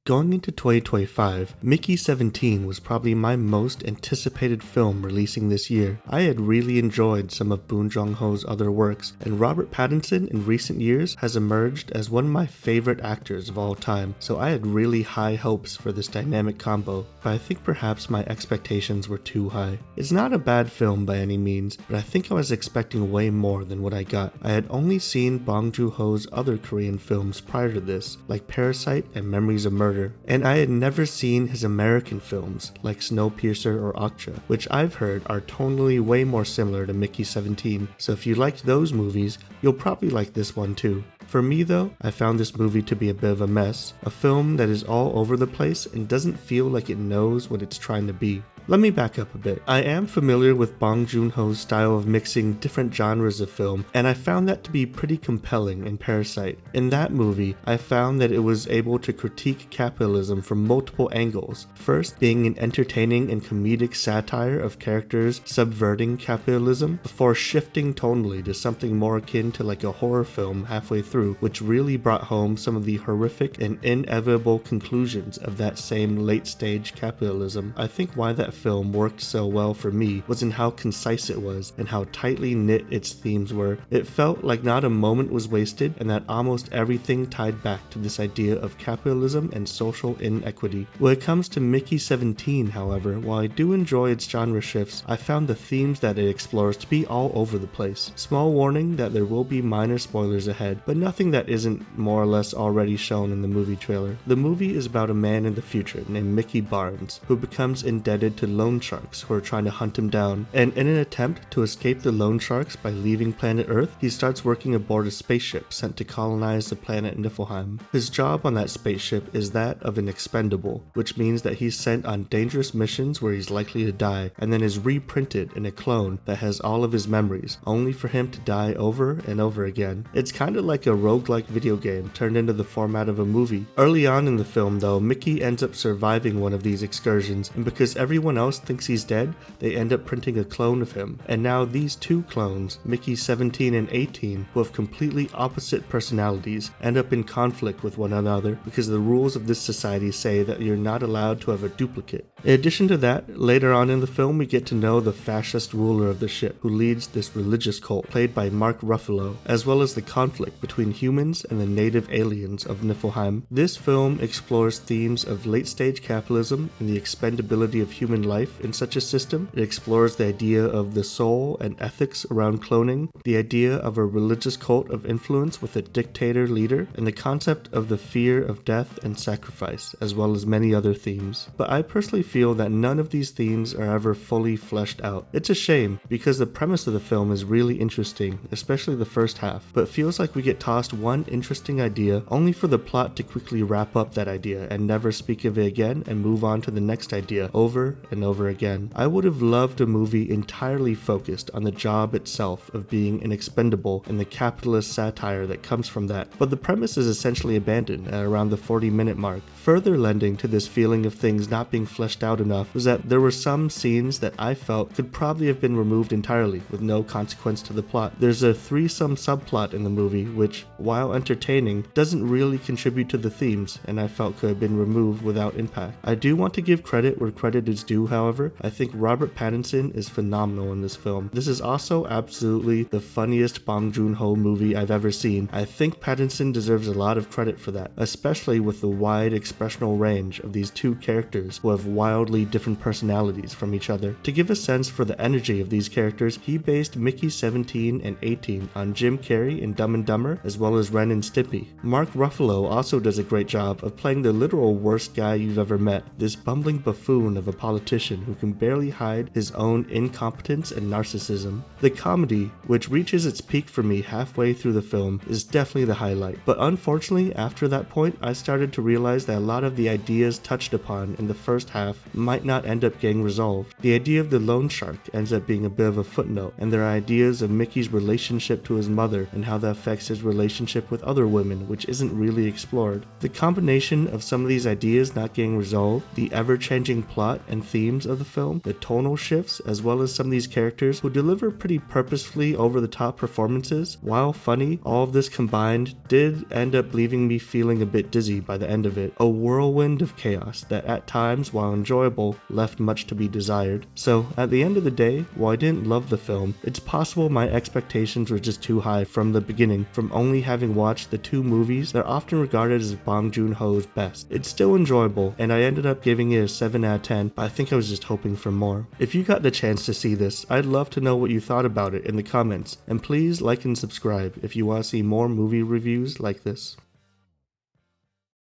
Going into 2025, Mickey 17 was probably my most anticipated film releasing this year. I had really enjoyed some of Bong Joon Ho's other works, and Robert Pattinson in recent years has emerged as one of my favorite actors of all time, so I had really high hopes for this dynamic combo, but I think perhaps my expectations were too high. It's not a bad film by any means, but I think I was expecting way more than what I got. I had only seen Bong Joon Ho's other Korean films prior to this, like Parasite and Memories of Murder, and I had never seen his American films like Snowpiercer or Okja, which I've heard are tonally way more similar to Mickey 17, so if you liked those movies, you'll probably like this one too. For me though, I found this movie to be a bit of a mess, a film that is all over the place and doesn't feel like it knows what it's trying to be. Let me back up a bit. I am familiar with Bong Joon Ho's style of mixing different genres of film, and I found that to be pretty compelling in Parasite. In that movie, I found that it was able to critique capitalism from multiple angles. First, being an entertaining and comedic satire of characters subverting capitalism, before shifting tonally to something more akin to like a horror film halfway through, which really brought home some of the horrific and inevitable conclusions of that same late-stage capitalism. I think why that film worked so well for me was in how concise it was and how tightly knit its themes were. It felt like not a moment was wasted and that almost everything tied back to this idea of capitalism and social inequity. When it comes to Mickey 17, however, while I do enjoy its genre shifts, I found the themes that it explores to be all over the place. Small warning that there will be minor spoilers ahead, but nothing that isn't more or less already shown in the movie trailer. The movie is about a man in the future named Mickey Barnes, who becomes indebted to loan sharks who are trying to hunt him down, and in an attempt to escape the loan sharks by leaving planet Earth, he starts working aboard a spaceship sent to colonize the planet Niflheim. His job on that spaceship is that of an expendable, which means that he's sent on dangerous missions where he's likely to die, and then is reprinted in a clone that has all of his memories, only for him to die over and over again. It's kind of like a roguelike video game turned into the format of a movie. Early on in the film though, Mickey ends up surviving one of these excursions, and because everyone else thinks he's dead, they end up printing a clone of him. And now these two clones, Mickey 17 and 18, who have completely opposite personalities, end up in conflict with one another because the rules of this society say that you're not allowed to have a duplicate. In addition to that, later on in the film we get to know the fascist ruler of the ship who leads this religious cult, played by Mark Ruffalo, as well as the conflict between humans and the native aliens of Niflheim. This film explores themes of late-stage capitalism and the expendability of human life in such a system. It explores the idea of the soul and ethics around cloning, the idea of a religious cult of influence with a dictator leader, and the concept of the fear of death and sacrifice, as well as many other themes. But I personally feel that none of these themes are ever fully fleshed out. It's a shame, because the premise of the film is really interesting, especially the first half, but it feels like we get tossed one interesting idea only for the plot to quickly wrap up that idea and never speak of it again and move on to the next idea over and over again. I would have loved a movie entirely focused on the job itself of being an expendable and the capitalist satire that comes from that, but the premise is essentially abandoned at around the 40-minute mark. Further lending to this feeling of things not being fleshed out enough was that there were some scenes that I felt could probably have been removed entirely with no consequence to the plot. There's a threesome subplot in the movie which, while entertaining, doesn't really contribute to the themes and I felt could have been removed without impact. I do want to give credit where credit is due, however. I think Robert Pattinson is phenomenal in this film. This is also absolutely the funniest Bong Joon Ho movie I've ever seen. I think Pattinson deserves a lot of credit for that, especially with the wide expressional range of these two characters who have wildly different personalities from each other. To give a sense for the energy of these characters, he based Mickey 17 and 18 on Jim Carrey in Dumb and Dumber, as well as Ren and Stimpy. Mark Ruffalo also does a great job of playing the literal worst guy you've ever met, this bumbling buffoon of a politician who can barely hide his own incompetence and narcissism. The comedy, which reaches its peak for me halfway through the film, is definitely the highlight, but unfortunately after that point I started to realize that a lot of the ideas touched upon in the first half might not end up getting resolved. The idea of the loan shark ends up being a bit of a footnote, and there are ideas of Mickey's relationship to his mother and how that affects his relationship with other women, which isn't really explored. The combination of some of these ideas not getting resolved, the ever-changing plot and theme themes of the film, the tonal shifts, as well as some of these characters who deliver pretty purposefully over-the-top performances. While funny, all of this combined did end up leaving me feeling a bit dizzy by the end of it. A whirlwind of chaos that at times, while enjoyable, left much to be desired. So at the end of the day, while I didn't love the film, it's possible my expectations were just too high from the beginning, from only having watched the two movies that are often regarded as Bong Joon Ho's best. It's still enjoyable, and I ended up giving it a 7 out of 10, but I think I was just hoping for more. If you got the chance to see this, I'd love to know what you thought about it in the comments, and please like and subscribe if you want to see more movie reviews like this.